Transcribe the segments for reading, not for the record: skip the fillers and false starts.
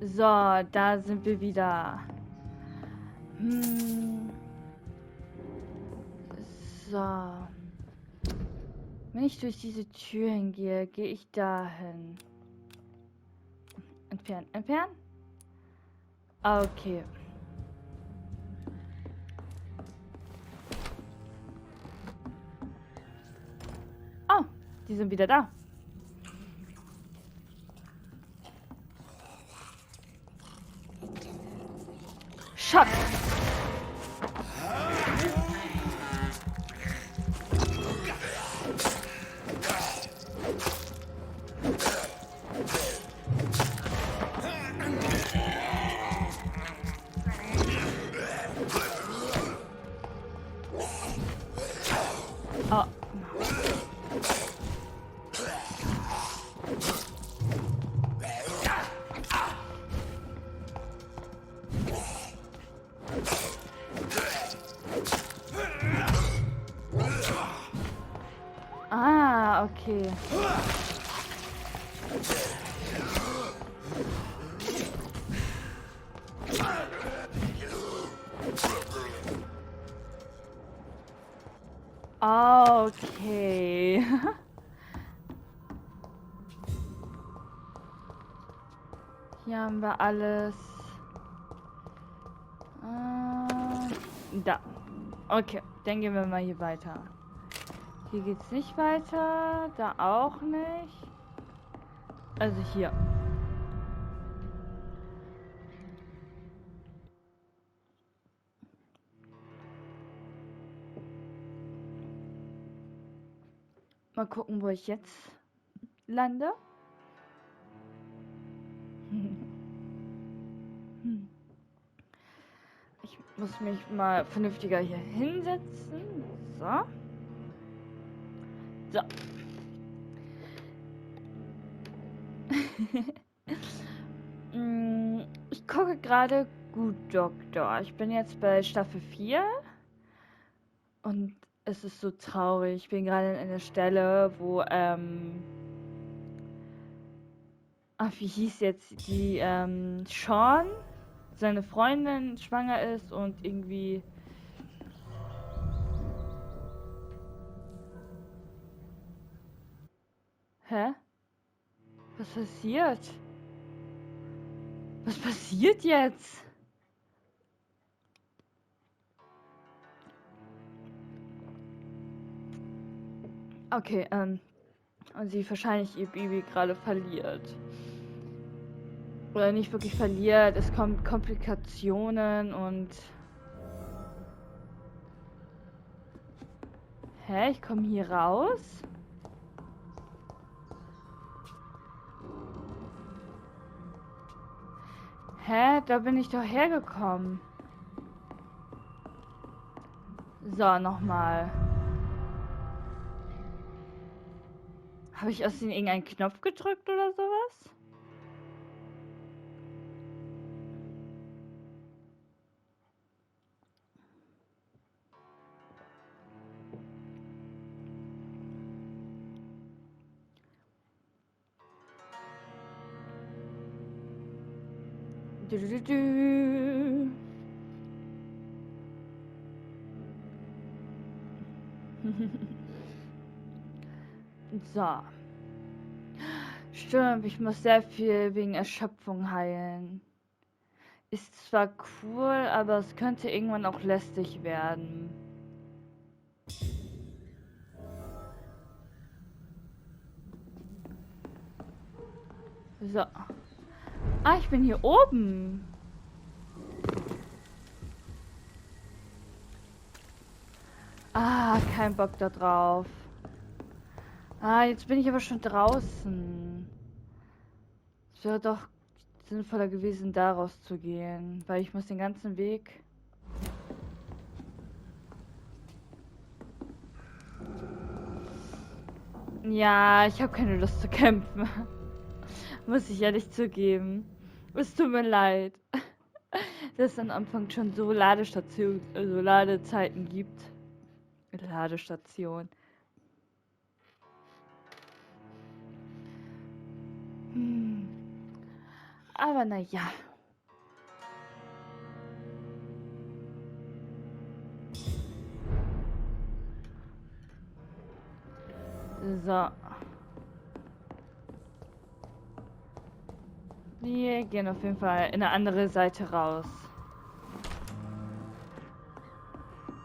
So, da sind wir wieder. So. Wenn ich durch diese Türen gehe, gehe ich dahin. Entfernen, entfernen? Okay. Oh, die sind wieder da. Schock! Oh. Ah, okay. Okay. Hier haben wir alles. Da. Okay, dann gehen wir mal hier weiter. Hier geht's nicht weiter. Da auch nicht. Also hier. Mal gucken, wo ich jetzt lande. Ich muss mich mal vernünftiger hier hinsetzen. So. So. Ich gucke gerade Gut Doktor. Ich bin jetzt bei Staffel 4 und es ist so traurig. Ich bin gerade an einer Stelle, wo, wie hieß jetzt die, Sean, seine Freundin schwanger ist und irgendwie. Hä? Was passiert? Was passiert jetzt? Okay, und sie wahrscheinlich ihr Baby gerade verliert. Oder nicht wirklich verliert, es kommt Komplikationen und... Hä, ich komme hier raus? Hä, da bin ich doch hergekommen. So, nochmal. Habe ich aus Versehen irgendeinen Knopf gedrückt oder sowas? Du, du, du, du. So. Stimmt, ich muss sehr viel wegen Erschöpfung heilen. Ist zwar cool, aber es könnte irgendwann auch lästig werden. So. Ah, ich bin hier oben. Ah, kein Bock da drauf. Ah, jetzt bin ich aber schon draußen. Es wäre doch sinnvoller gewesen, da rauszugehen, weil ich muss den ganzen Weg... Ja, ich habe keine Lust zu kämpfen. Muss ich ehrlich zugeben. Es tut mir leid. Dass es am Anfang schon so Ladestationen, also Ladezeiten gibt. Ladestation. Aber naja. So. Wir gehen auf jeden Fall in eine andere Seite raus.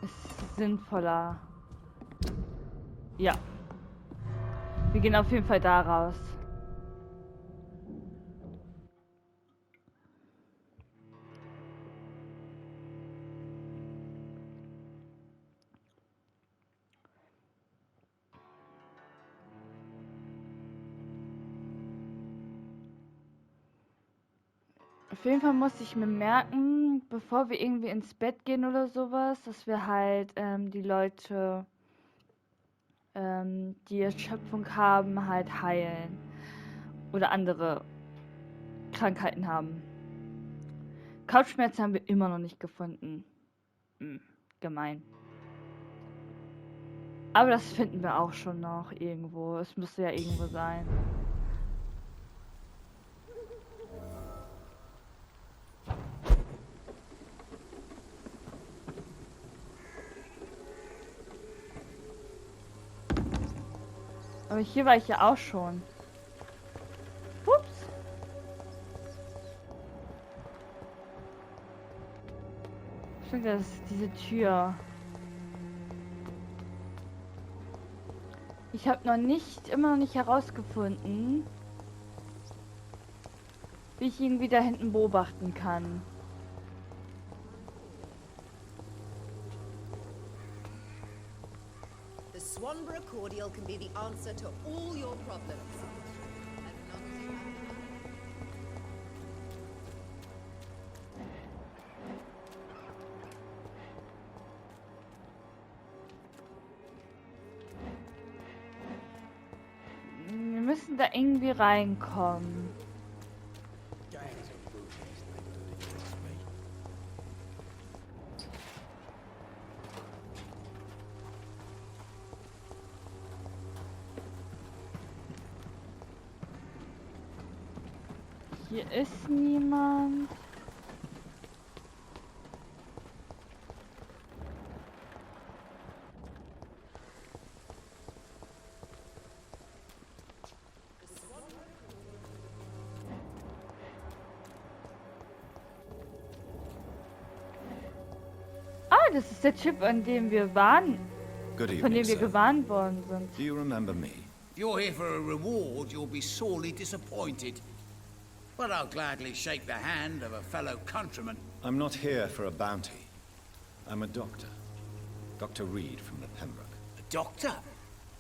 Ist sinnvoller. Ja. Wir gehen auf jeden Fall da raus. Auf jeden Fall muss ich mir merken, bevor wir irgendwie ins Bett gehen oder sowas, dass wir halt die Leute, die Erschöpfung haben, halt heilen. Oder andere Krankheiten haben. Kopfschmerzen haben wir immer noch nicht gefunden. Gemein. Aber das finden wir auch schon noch irgendwo. Es müsste ja irgendwo sein. Aber hier war ich ja auch schon. Ups. Stimmt, das ist diese Tür. Ich habe immer noch nicht herausgefunden, wie ich irgendwie da hinten beobachten kann. The Swanborough cordial can be the answer to all your problems. Wir müssen da irgendwie reinkommen. Hier ist niemand. Ah, das ist der Typ, an dem wir waren. Good Von evening, dem wir sir. gewarnt worden sind. Do you remember me? If you're here for a reward, you'll be sorely disappointed. But I'll gladly shake the hand of a fellow countryman. I'm not here for a bounty. I'm a doctor. Dr. Reid from the Pembroke. A doctor?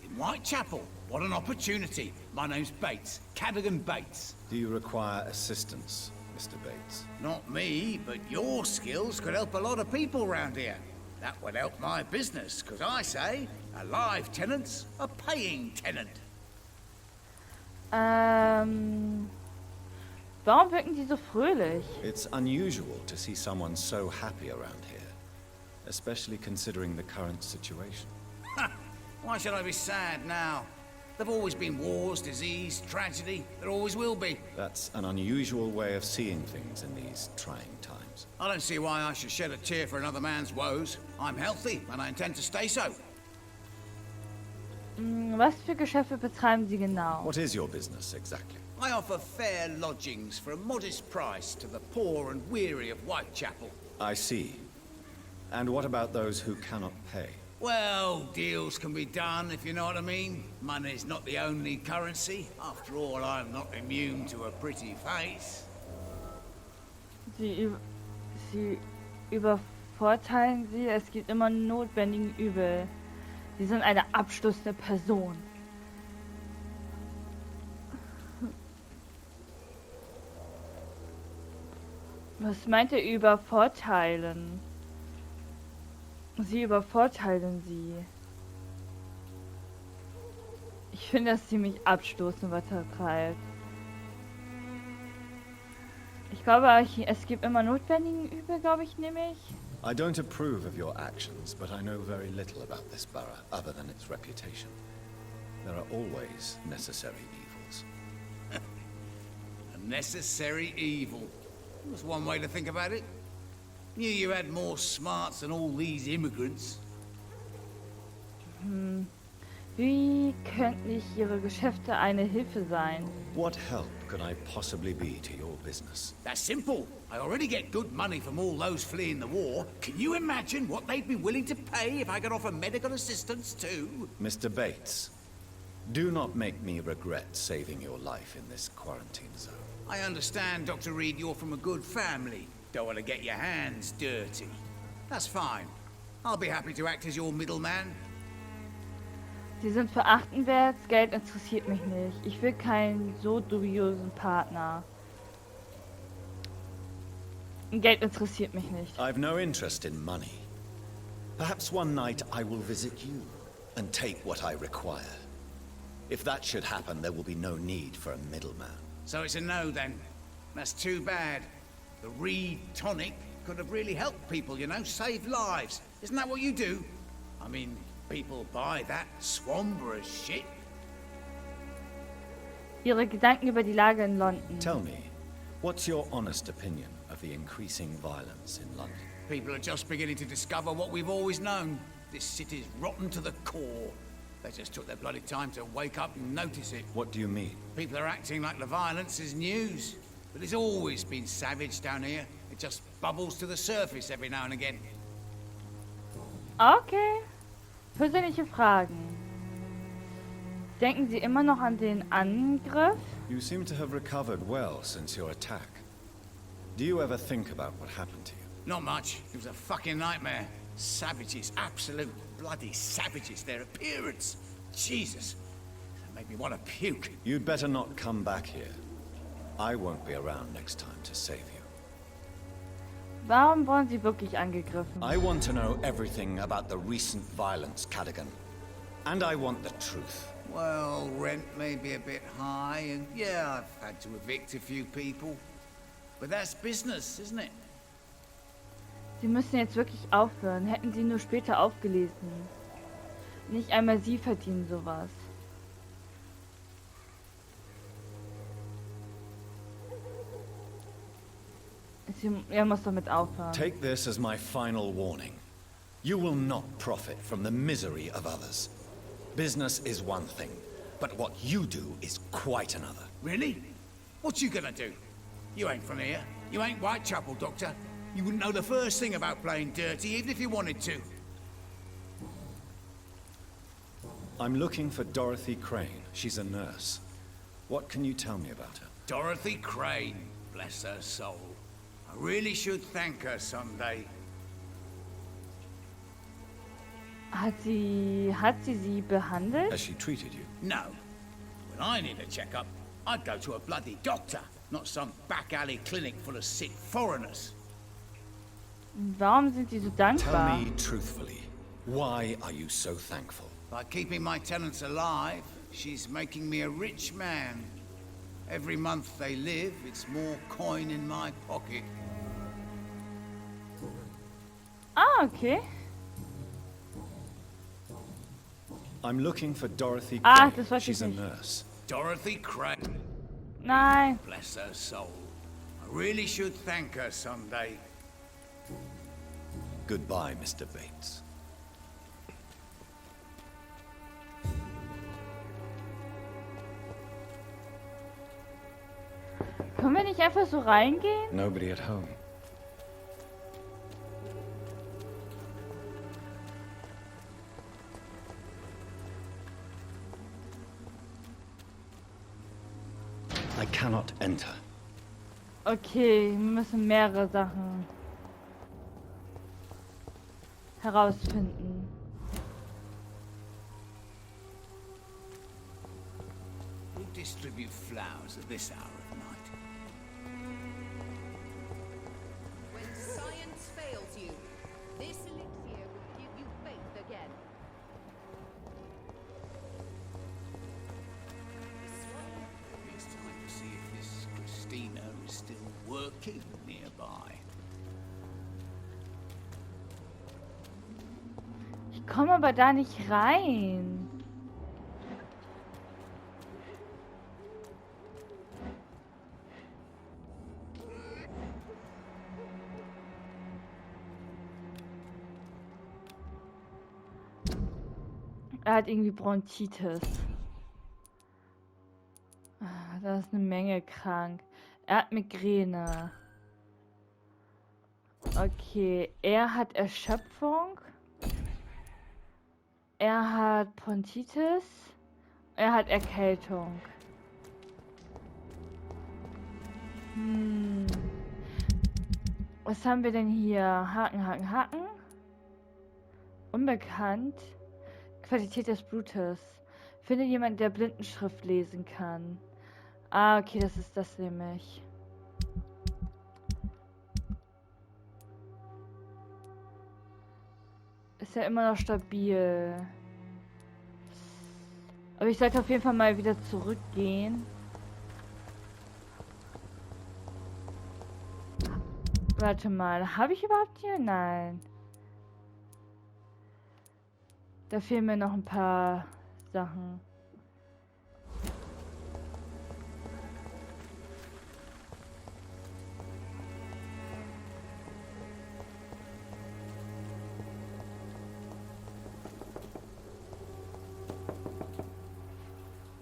In Whitechapel? What an opportunity. My name's Bates. Cadogan Bates. Do you require assistance, Mr. Bates? Not me, but your skills could help a lot of people round here. That would help my business, because I say, a live tenant's a paying tenant. Warum wirken die so fröhlich? It's unusual to see someone so happy around here, especially considering the current situation. Why should I be sad now? There've always been wars, disease, tragedy. There always will be. That's an unusual way of seeing things in these trying times. I don't see why I should shed a tear for another man's woes. I'm healthy, and I intend to stay so. Was für Geschäfte betreiben Sie genau? What is your business exactly? I offer fair lodgings for a modest price to the poor and weary of Whitechapel. I see. And what about those who cannot pay? Well, deals can be done, if you know what I mean. Money's not the only currency. After all, I'm not immune to a pretty face. Sie übervorteilen Sie, es gibt immer notwendigen Übel. Sie sind eine abstoßende Person. Was meint ihr übervorteilen? Sie übervorteilen sie. Ich finde, dass sie mich abstoßen, was er treibt. Ich glaube, es gibt immer notwendigen Übel, glaube ich, nämlich. I don't approve of your actions, but I know very little about this borough other than its reputation. There are always necessary evils. A Necessary evil. That's one way to think about it. Knew you had more smarts than all these immigrants. Wie könnten ich Ihre Geschäfte eine Hilfe sein? What help could I possibly be to your business? That's simple. I already get good money from all those fleeing the war. Can you imagine what they'd be willing to pay if I could offer medical assistance too? Mr. Bates, do not make me regret saving your life in this quarantine zone. I understand, Dr. Reid, you're from a good family. Don't want to get your hands dirty. That's fine. I'll be happy to act as your middleman. Sie sind verachtenswert, Geld interessiert mich nicht. Ich will keinen so dubiosen Partner. Geld interessiert mich nicht. I've no interest in money. Perhaps one night I will visit you and take what I require. If that should happen, there will be no need for a middleman. So it's a no then. That's too bad. The Reid tonic could have really helped people, you know, save lives. Isn't that what you do? I mean, people buy that swamper as shit. Ihre Gedanken über die Lage in London. Tell me, what's your honest opinion of the increasing violence in London? People are just beginning to discover what we've always known. This city's rotten to the core. They just took their bloody time to wake up and notice it. What do you mean? People are acting like the violence is news. But it's always been savage down here. It just bubbles to the surface every now and again. Okay. Persönliche Fragen. Denken Sie immer noch an den Angriff? You seem to have recovered well since your attack. Do you ever think about what happened to you? Not much. It was a fucking nightmare. Savages, absolute bloody savages. Their appearance. Jesus. That made me want to puke. You'd better not come back here. I won't be around next time to save you. Warum wurden Sie wirklich angegriffen? I want to know everything about the recent violence, Cadogan. And I want the truth. Well, rent may be a bit high, and yeah, I've had to evict a few people. But that's business, isn't it? Sie müssen jetzt wirklich aufhören. Hätten Sie nur später aufgelesen. Nicht einmal Sie verdienen sowas. Er muss damit aufhören. Take this as my final warning. You will not profit from the misery of others. Business is one thing, but what you do is quite another. Really? What you gonna do? You ain't from here. You ain't Whitechapel, Doctor. You wouldn't know the first thing about playing dirty, even if you wanted to. I'm looking for Dorothy Crane. She's a nurse. What can you tell me about her? Dorothy Crane, bless her soul. I really should thank her someday. Hat sie sie behandelt? Has she treated you? No. When I need a checkup, I'd go to a bloody doctor, not some back alley clinic full of sick foreigners. Warum sind Sie so dankbar? Tell me truthfully, why are you so thankful? By keeping my tenants alive, she's making me a rich man. Every month they live, it's more coin in my pocket. Ah, okay. I'm looking for Dorothy Ah, Crane. das weiß She's ich a nicht. nurse. Dorothy Crane, Nein. bless her soul. I really should thank her someday. Goodbye, Mr. Bates. Können wir nicht einfach so reingehen? Nobody at home. I cannot enter. Okay, wir müssen mehrere Sachen herausfinden. Who distribute flowers at this hour of night? When science fails you, this elixir will give you faith again. It's time to see if this Christina is still working nearby. Ich komme aber da nicht rein. Er hat irgendwie Bronchitis. Da ist eine Menge krank. Er hat Migräne. Okay, er hat Erschöpfung. Er hat Bronchitis. Er hat Erkältung. Was haben wir denn hier? Haken, Haken, Haken. Unbekannt. Qualität des Blutes. Finde jemanden, der Blindenschrift lesen kann. Ah, okay, das ist das nämlich. Ist ja immer noch stabil. Aber ich sollte auf jeden Fall mal wieder zurückgehen. Warte mal, habe ich überhaupt hier? Nein. Da fehlen mir noch ein paar Sachen.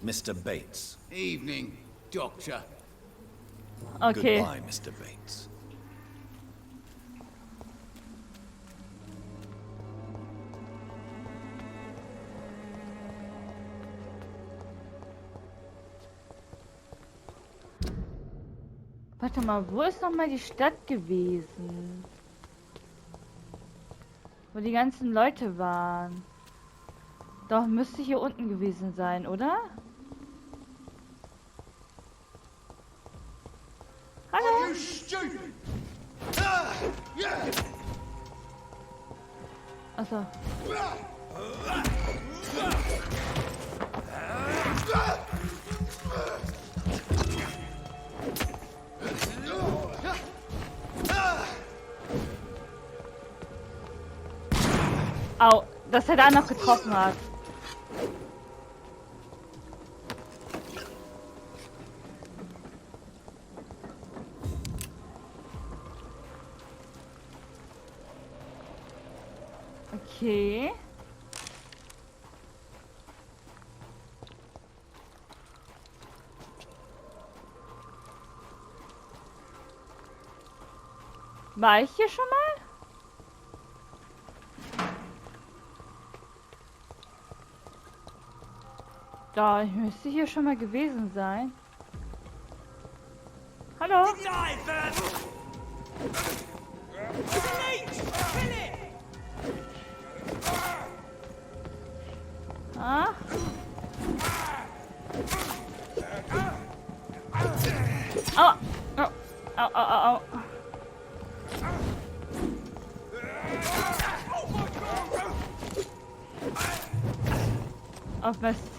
Mr. Bates. Evening, Doctor. Okay. Goodbye, Mr. Bates. Warte mal, wo ist noch mal die Stadt gewesen? Wo die ganzen Leute waren. Doch, müsste hier unten gewesen sein, oder? Hallo? Achso. Au, dass er da noch getroffen hat. Okay. War ich hier schon mal? Da, ich müsste hier schon mal gewesen sein. Hallo? Ah? Au! Au! Au, au, au, au. Auf Mist.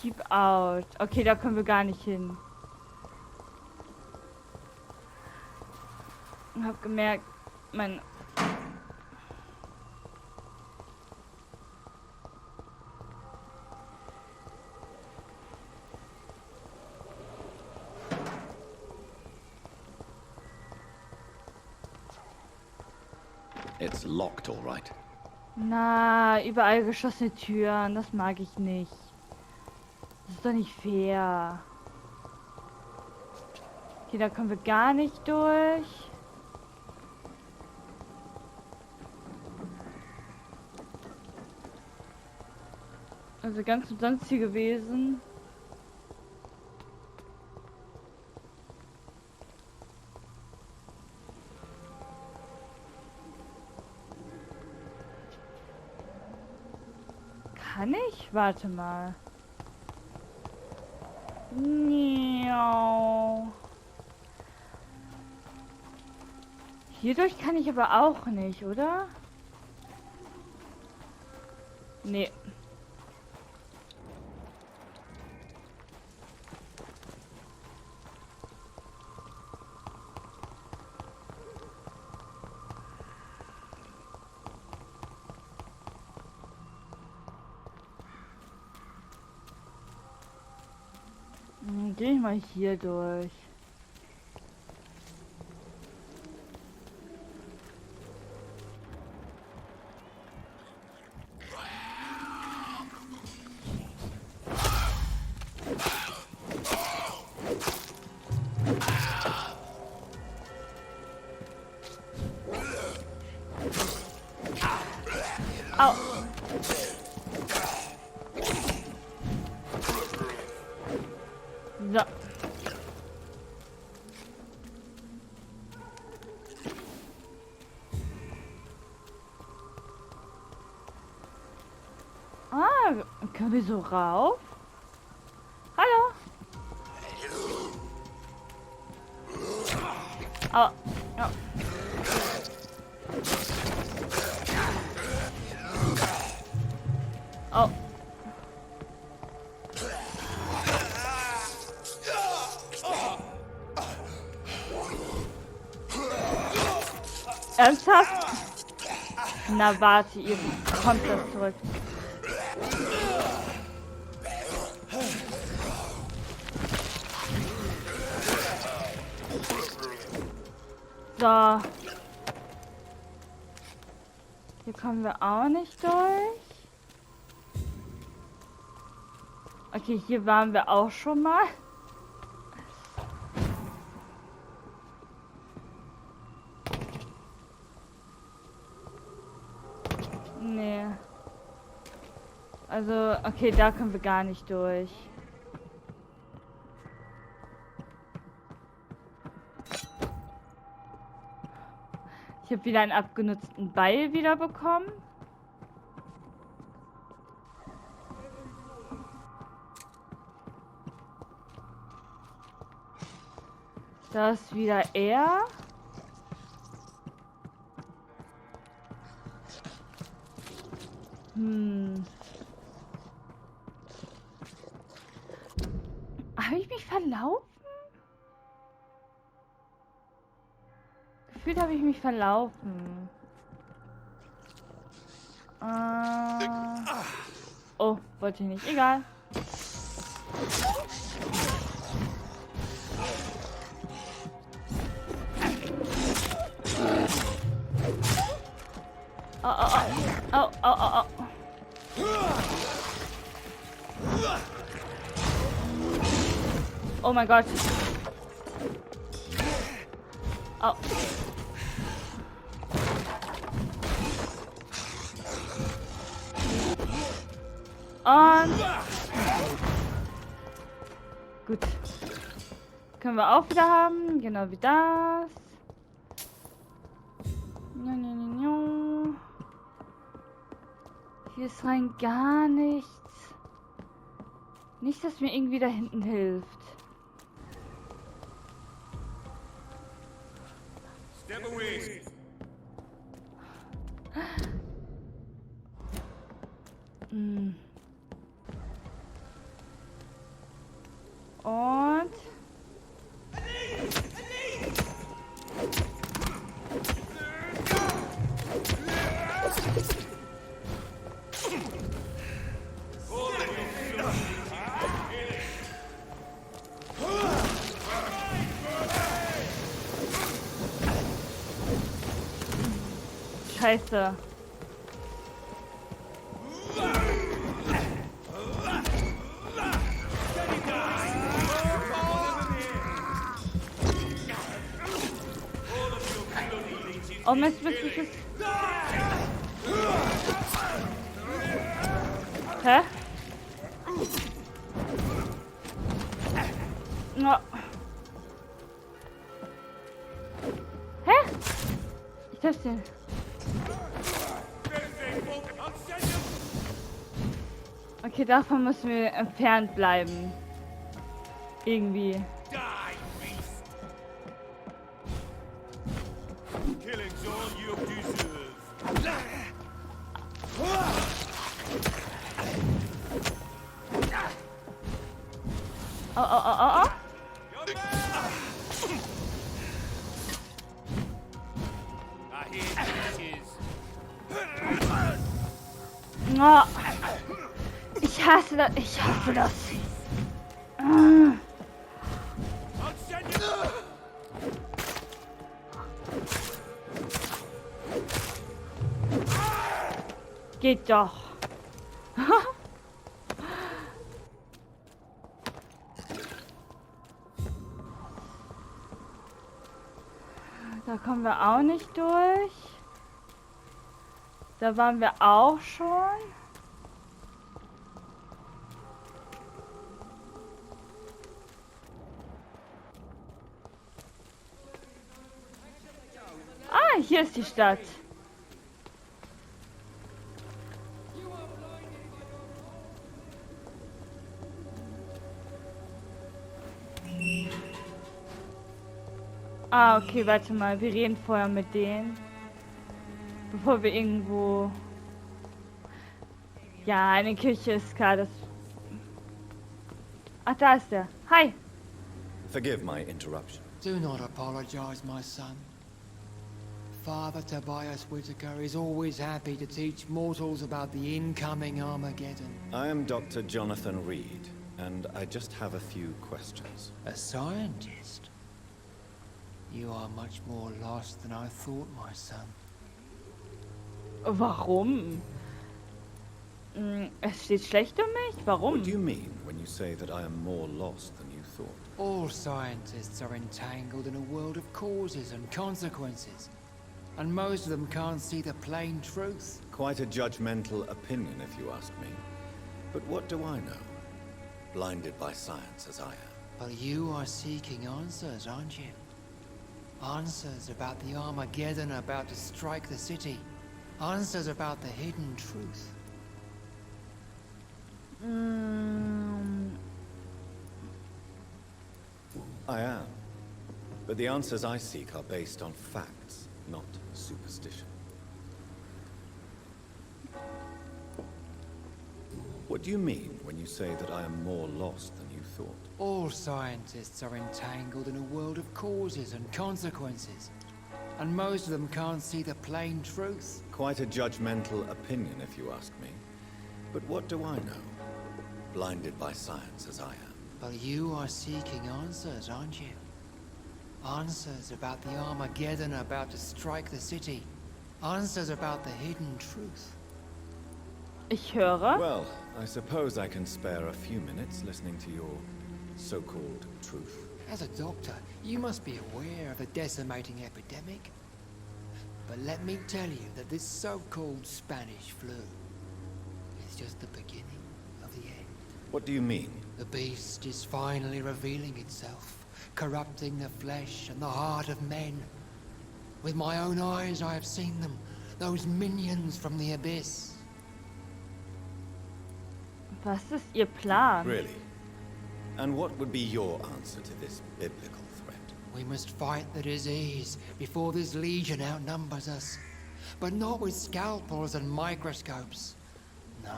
Keep out. Okay, da können wir gar nicht hin. Ich hab gemerkt, mein... It's locked, all right. Na, überall geschlossene Türen, das mag ich nicht. Das ist doch nicht fair. Okay, da kommen wir gar nicht durch. Also ganz umsonst hier gewesen. Kann ich? Warte mal. Miau. Hierdurch kann ich aber auch nicht, oder? Nee. gehe ich mal hier durch. Au. So. Können wir so rauf? Hallo? Au. Ja. Oh. Ernsthaft? Na warte, ihr kommt das zurück. So. Hier kommen wir auch nicht durch. Okay, hier waren wir auch schon mal. Nee. Also, okay, da kommen wir gar nicht durch. Ich habe wieder einen abgenutzten Beil wiederbekommen. Da ist wieder er. Habe ich mich verlaufen? Gefühlt habe ich mich verlaufen. Oh, wollte ich nicht. Egal. Oh, oh, oh. Oh, oh, oh, oh. Oh mein Gott. Oh. Und gut. Können wir auch wieder haben, genau wie das. Hier ist rein gar nichts. Nicht, dass mir irgendwie da hinten hilft. Step away. Und Scheiße. Oh Mist, Mist, Mist, Mist. Hä? No. Hä? Ich treffe den. Okay, davon müssen wir entfernt bleiben. Irgendwie. Oh, oh, oh, oh, oh. Oh. Ich hasse das. Ich hasse das. Geht doch. Da kommen wir auch nicht durch. Da waren wir auch schon. Ah, hier ist die Stadt. Ah, okay, warte mal. Wir reden vorher mit denen. Bevor wir irgendwo... Ja, eine Küche ist klar, das... Ach, da ist er. Hi. Forgive my interruption. Do not apologize, my son. Father Tobias Whitaker is always happy to teach mortals about the incoming Armageddon. I am Dr. Jonathan Reid, and I just have a few questions. A scientist? You are much more lost than I thought, my son. Warum? Es steht schlecht um mich? Warum? What do you mean when you say that I am more lost than you thought? All scientists are entangled in a world of causes and consequences. And most of them can't see the plain truth. Quite a judgmental opinion, if you ask me. But what do I know? Blinded by science as I am. But you are seeking answers, aren't you? Answers about the Armageddon about to strike the city. Answers about the hidden truth. I am. But the answers I seek are based on facts, not superstition. What do you mean when you say that I am more lost than you thought? All scientists are entangled in a world of causes and consequences. And most of them can't see the plain truth. Quite a judgmental opinion, if you ask me. But what do I know? Blinded by science as I am. But you are seeking answers, aren't you? Answers about the Armageddon about to strike the city. Answers about the hidden truth. Ich höre. Well, I suppose I can spare a few minutes listening to your so-called truth. As a doctor, you must be aware of the decimating epidemic. But let me tell you that this so-called Spanish flu is just the beginning of the end. What do you mean? The beast is finally revealing itself, corrupting the flesh and the heart of men. With my own eyes I have seen them, those minions from the abyss. Was ist Ihr Plan? Really? And what would be your answer to this biblical threat? We must fight the disease before this legion outnumbers us. But not with scalpels and microscopes. No.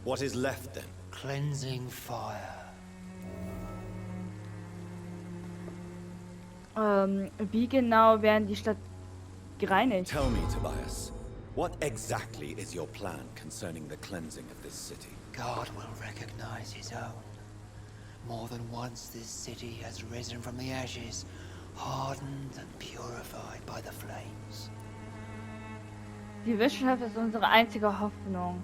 What is left then? Cleansing fire. Wie genau werden die Stadt gereinigt? Tell me, Tobias, what exactly is your plan concerning the cleansing of this city? God will recognize his own. More than once this city has risen from the ashes, hardened and purified by the flames. Die Wissenschaft ist unsere einzige Hoffnung.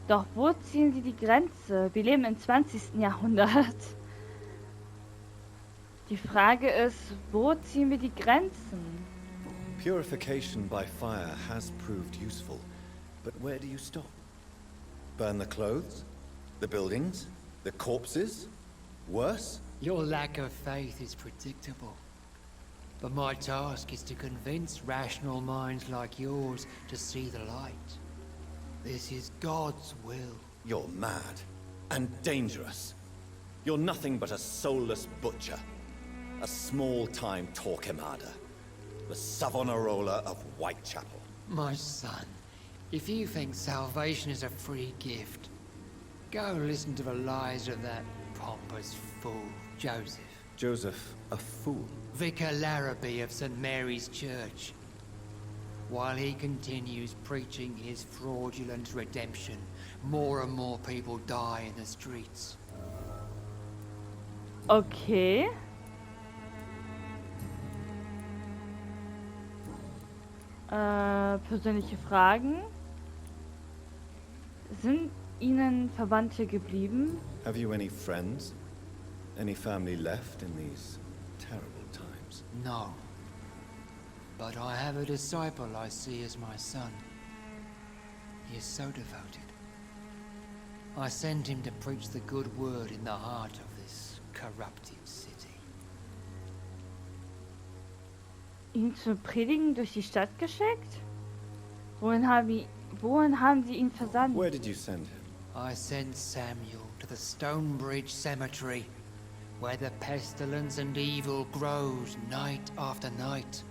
Doch wo ziehen sie die Grenze? Wir leben im 20. Jahrhundert. Die Frage ist, wo ziehen wir die Grenzen? Purification by fire has proved useful, but where do you stop? Burn the clothes? The buildings? The corpses? Worse? Your lack of faith is predictable. But my task is to convince rational minds like yours to see the light. This is God's will. You're mad and dangerous. You're nothing but a soulless butcher. A small-time Torquemada. The Savonarola of Whitechapel. My son, if you think salvation is a free gift, go listen to the lies of that pompous fool, Joseph. Joseph, a fool? Vicar Larrabee of St. Mary's Church. While he continues preaching his fraudulent redemption, more and more people die in the streets. Okay. Persönliche Fragen. Sind Ihnen Verwandte geblieben? Have you any friends? Any family left in these terrible times? No. But I have a disciple I see as my son. He is so devoted. I sent him to preach the good word in the heart of this corrupted city. Ihn zu predigen durch die Stadt geschickt? Wohin haben Sie ihn versandt? Where did you send him? I sent Samuel to the Stonebridge Cemetery, where the pestilence and evil grows night after night.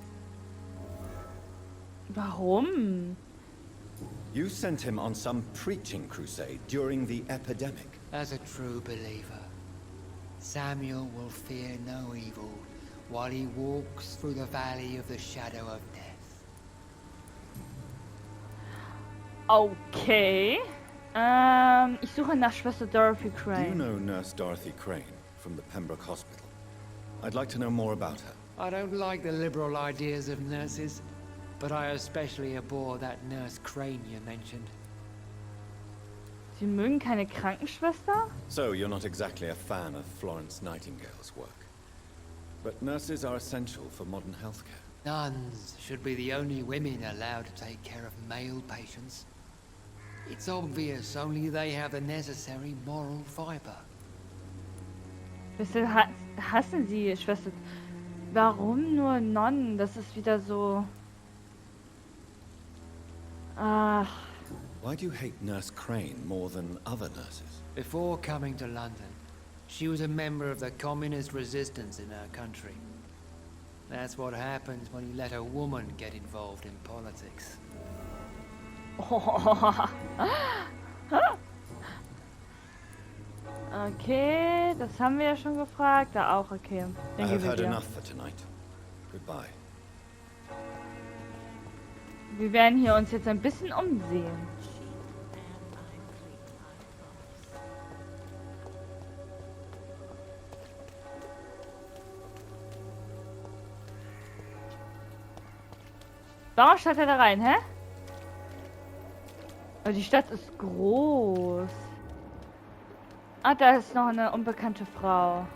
Warum? You sent him on some preaching crusade during the epidemic. As a true believer, Samuel will fear no evil while he walks through the valley of the shadow of death. Okay. Ich suche nach Schwester Dorothy Do you Crane. know Nurse Dorothy Crane from the Pembroke Hospital? I'd like to know more about her. I don't like the liberal ideas of nurses, but I especially abhor that Nurse Crane you mentioned. Sie mögen keine Krankenschwester? So, you're not exactly a fan of Florence Nightingale's work. But nurses are essential for modern healthcare. Nuns should be the only women allowed to take care of male patients. It's obvious only they have the necessary moral fiber. Weshalb hassen Sie Schwester? Warum nur Nonnen? Das ist wieder so... Ach, Why do you hate Nurse Crane more than other nurses? Before coming to London, she was a member of the communist resistance in her country. That's what happens when you let a woman get involved in politics. Okay, das haben wir ja schon gefragt. Da auch, okay. I Dann have gehen wir had dir. enough for tonight. Goodbye. Wir werden hier uns jetzt ein bisschen umsehen. Warum steigt er da rein, hä? Oh, die Stadt ist groß. Ah, da ist noch eine unbekannte Frau.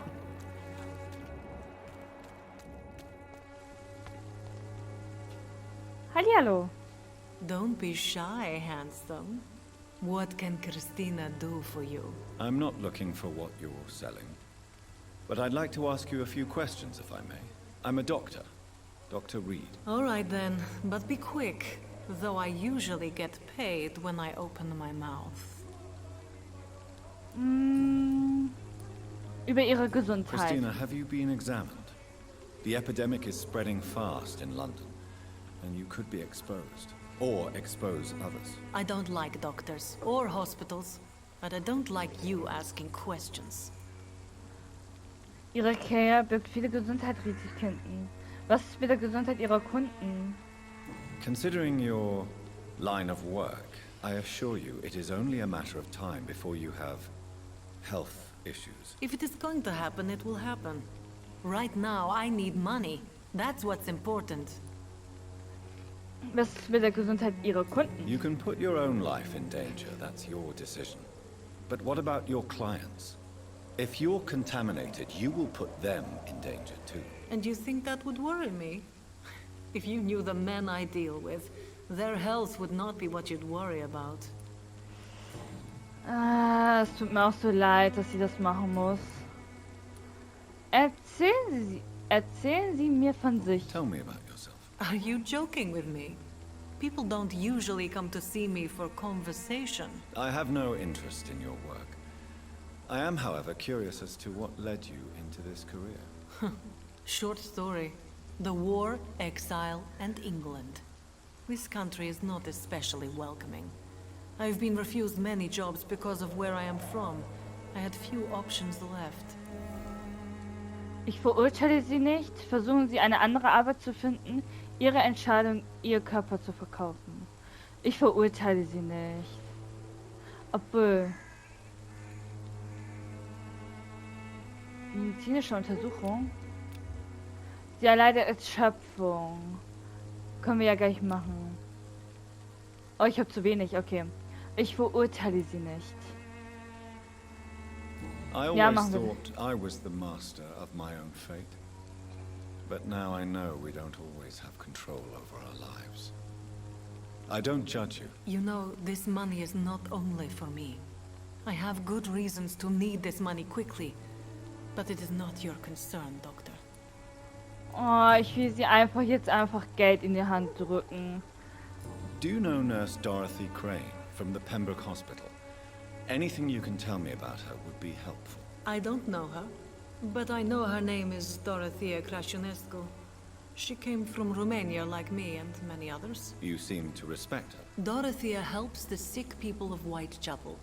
Hallihallo. Don't be shy, handsome. What can Christina do for you? I'm not looking for what you're selling. But I'd like to ask you a few questions, if I may. I'm a doctor. Dr. Reid. All right then, but be quick. Though I usually get paid when I open my mouth. Über ihre Gesundheit. Christina, have you been examined? The epidemic is spreading fast in London, and you could be exposed. Or expose others. I don't like doctors or hospitals, but I don't like you asking questions. Ihre Care birgt viele Gesundheitsrisiken. Was ist mit der Gesundheit ihrer Kunden? Considering your line of work, I assure you it is only a matter of time before you have health issues. If it is going to happen, it will happen. Right now, I need money. That's what's important. Was ist mit der Gesundheit ihrer Kunden? You can put your own life in danger, that's your decision. But what about your clients? If you're contaminated, you will put them in danger too. And you think that would worry me? If you knew the men I deal with, their health would not be what you'd worry about. Ah, es tut mir auch so leid, dass sie das machen muss. Erzählen Sie mir von sich. Tell me about yourself. Are you joking with me? People don't usually come to see me for conversation. I have no interest in your work. I am, however, curious as to what led you into this career. Short story. The war, exile, and England. This country is not especially welcoming. I've been refused many jobs because of where I am from. I had few options left. Ich verurteile Sie nicht. Versuchen Sie eine andere Arbeit zu finden. Ihre Entscheidung, Ihr Körper zu verkaufen. Ich verurteile Sie nicht. Obwohl... Medizinische Untersuchung. Sie erleidet Erschöpfung. Können wir ja gleich machen. Oh, ich habe zu wenig, okay. Ich verurteile sie nicht. I Ja, always machen wir. thought I was the master of my own fate. But now I know we don't always have control over our lives. I don't judge you. You know, this money is not only for me. I have good reasons to need this money quickly. But it is not your concern, Doctor. Oh, ich will sie jetzt einfach Geld in die Hand drücken. Do you know Nurse Dorothy Crane from the Pembroke Hospital? Anything you can tell me about her would be helpful. I don't know her, but I know her name is Dorothea Crăciunescu. She came from Romania like me and many others. You seem to respect her. Dorothea helps the sick people of Whitechapel.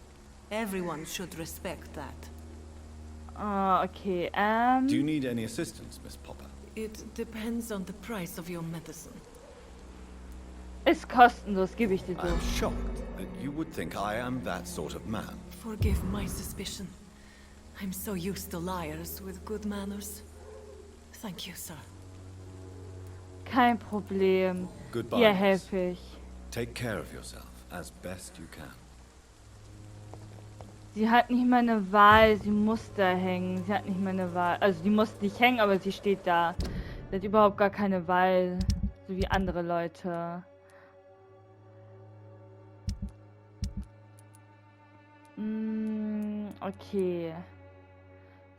Everyone should respect that. Okay, Do you need any assistance, Miss Popper? It depends on the price of your medicine. Ist kostenlos, gebe ich dir I'm durch. shocked that you would think I am that sort of man. Forgive my suspicion. I'm so used to liars with good manners. Thank you, sir. Kein Problem. Goodbye. Hier Miss. helfe ich. Take care of yourself as best you can. Sie hat nicht mal eine Wahl, sie muss da hängen. Sie hat nicht mal eine Wahl. Also die muss nicht hängen, aber sie steht da. Sie hat überhaupt gar keine Wahl, so wie andere Leute. Okay.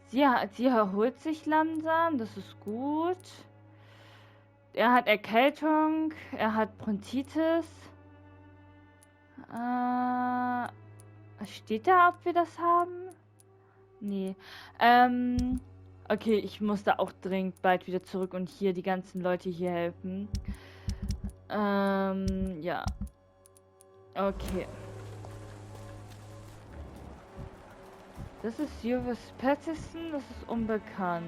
Sie erholt sich langsam, das ist gut. Er hat Erkältung, er hat Bronchitis. Steht da, ob wir das haben? Nee. Okay, ich muss da auch dringend bald wieder zurück und hier die ganzen Leute hier helfen. Ja. Okay. Das ist Juvis Patterson, das ist unbekannt.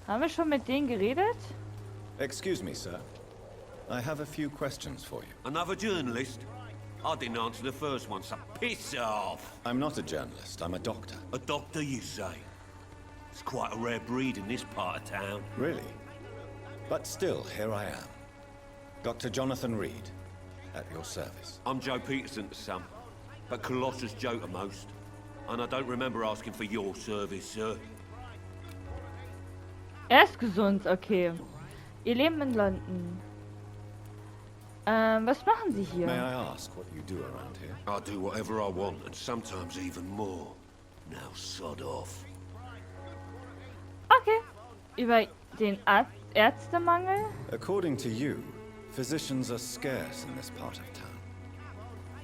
Haben wir schon mit denen geredet? Excuse me, sir. I have a few questions for you. Another journalist? I didn't answer the first one, so piss off! I'm not a journalist, I'm a doctor. A doctor, you say? It's quite a rare breed in this part of town. Really? But still, here I am. Dr. Jonathan Reid, at your service. I'm Joe Peterson to some, but Colossus Joe to most. And I don't remember asking for your service, sir. Er ist gesund, okay. Ihr Leben in London. Was machen Sie hier? May I ask what you do around here? I do whatever I want, and sometimes even more. Now sod off. Okay. Über den Ärztemangel? According to you, physicians are scarce in this part of town.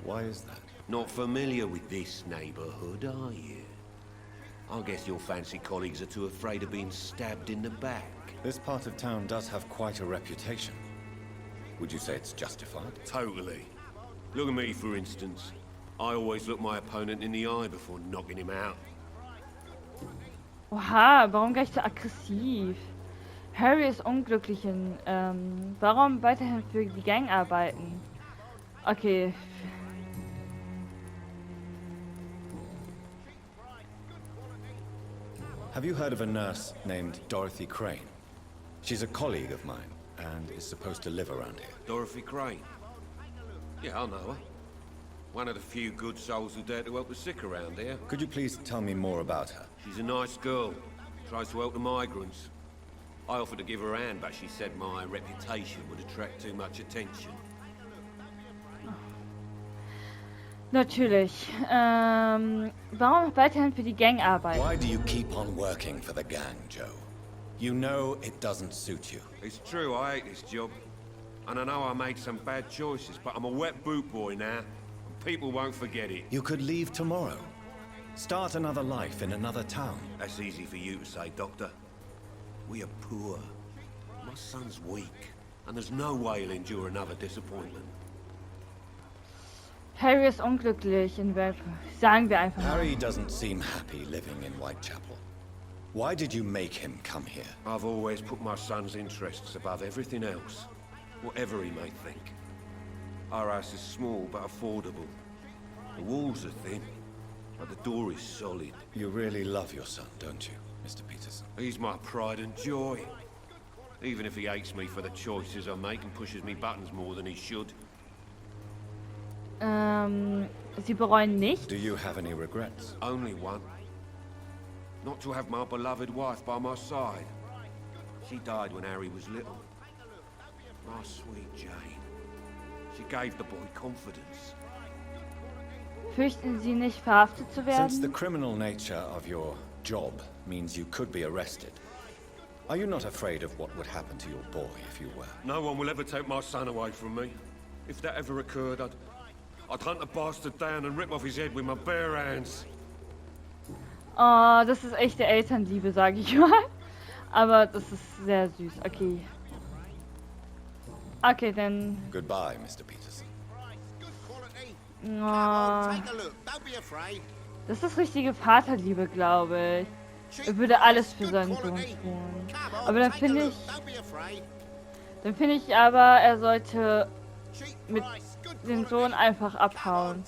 Why is that? Not familiar with this neighborhood, are you? I guess your fancy colleagues are too afraid of being stabbed in the back. This part of town does have quite a reputation. Would you say it's justified? Totally. Look at me, for instance. I always look my opponent in the eye before knocking him out. Oha, warum gleich so aggressiv? Harry ist unglücklich in, warum weiterhin für die Gang arbeiten? Okay. Have you heard of a nurse named Dorothy Crane? She's a colleague of mine and is supposed to live around here. Dorothy Crane. Yeah, I know her. One of the few good souls who dare to help the sick around here. Could you please tell me more about her? She's a nice girl. Tries to help the migrants. I offered to give her a hand, but she said my reputation would attract too much attention. Natürlich. Warum weiterhin für die Gang arbeiten? Why do you keep on working for the gang, Joe? You know it doesn't suit you. It's true, I hate this job. And I know I made some bad choices, but I'm a wet boot boy now. And people won't forget it. You could leave tomorrow. Start another life in another town. That's easy for you to say, Doctor. We are poor. My son's weak. And there's no way he'll endure another disappointment. Harry ist unglücklich in Vampyr. Sagen wir einfach mal. Harry doesn't seem happy living in Whitechapel. Why did you make him come here? I've always put my son's interests above everything else. Whatever he may think. Our house is small but affordable. The walls are thin, but the door is solid. You really love your son, don't you, Mr. Peterson? He's my pride and joy. Even if he hates me for the choices I make and pushes me buttons more than he should. Sie bereuen nicht? Do you have any regrets? Only one. Not to have my beloved wife by my side. She died when Harry was little. My sweet Jane. She gave the boy confidence. Fürchten Sie nicht, verhaftet zu Since the werden? criminal nature of your job means you could be arrested, are you not afraid of what would happen to your boy if you were? No one will ever take my son away from me. If that ever occurred, I'd hunt the bastard down and rip off his head with my bare hands. Oh, das ist echte Elternliebe, sage ich mal. Aber das ist sehr süß. Okay. Okay, dann... Goodbye, Mr. Peterson. Oh, das ist richtige Vaterliebe, glaube ich. Er würde alles für seinen Sohn tun. Aber dann finde ich aber, er sollte mit dem Sohn einfach abhauen.